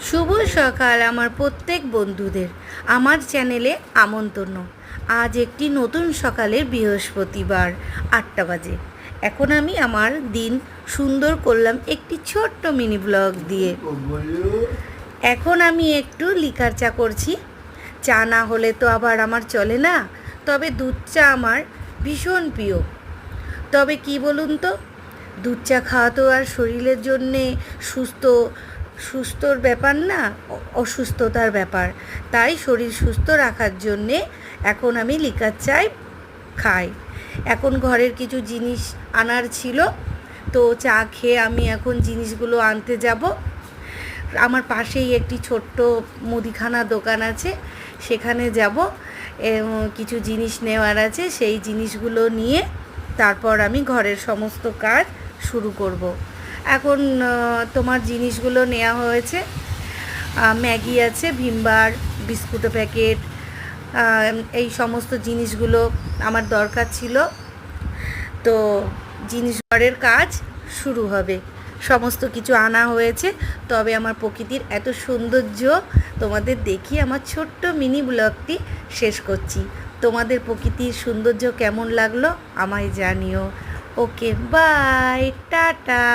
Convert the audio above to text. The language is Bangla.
শুভ সকাল আমার প্রত্যেক বন্ধুদের আমার চ্যানেলে আমন্ত্রণ। আজ একটি নতুন সকালের বৃহস্পতিবার 8টা বাজে। এখন আমি আমার দিন সুন্দর করলাম একটি ছোট্ট মিনি ব্লগ দিয়ে। এখন আমি একটু লিকার চা করছি। চা না হলে তো আবার আমার চলে না, তবে দুধ চা আমার ভীষণ প্রিয়। তবে কি বলুন তো, দুধ চা খাওয়া তো আর শরীরের জন্যে সুস্থর ব্যাপার না, অসুস্থতার ব্যাপার। তাই শরীর সুস্থ রাখার জন্যে এখন আমি লিকার চাই খাই। এখন ঘরের কিছু জিনিস আনার ছিল, তো চা খেয়ে আমি এখন জিনিসগুলো আনতে যাব। আমার পাশেই একটি ছোট্ট মুদিখানা দোকান আছে, সেখানে যাব। কিছু জিনিস নেওয়ার আছে, সেই জিনিসগুলো নিয়ে তারপর আমি ঘরের সমস্ত কাজ শুরু করব। এখন তোমার জিনিসগুলো নেওয়া হয়েছে। ম্যাগি আছে, ভিমবার, বিস্কুটের প্যাকেট, এই সমস্ত জিনিসগুলো আমার দরকার ছিল। তো ঘরের কাজ শুরু হবে। সমস্ত কিছু আনা হয়েছে। তবে আমার প্রকৃতির এত সৌন্দর্য তোমাদের দেখিয়ে আমার ছোট্ট মিনি ব্লগটি শেষ করছি। তোমাদের প্রকৃতির সৌন্দর্য কেমন লাগলো আমায় জানিও। ওকে, বাই, টাটা।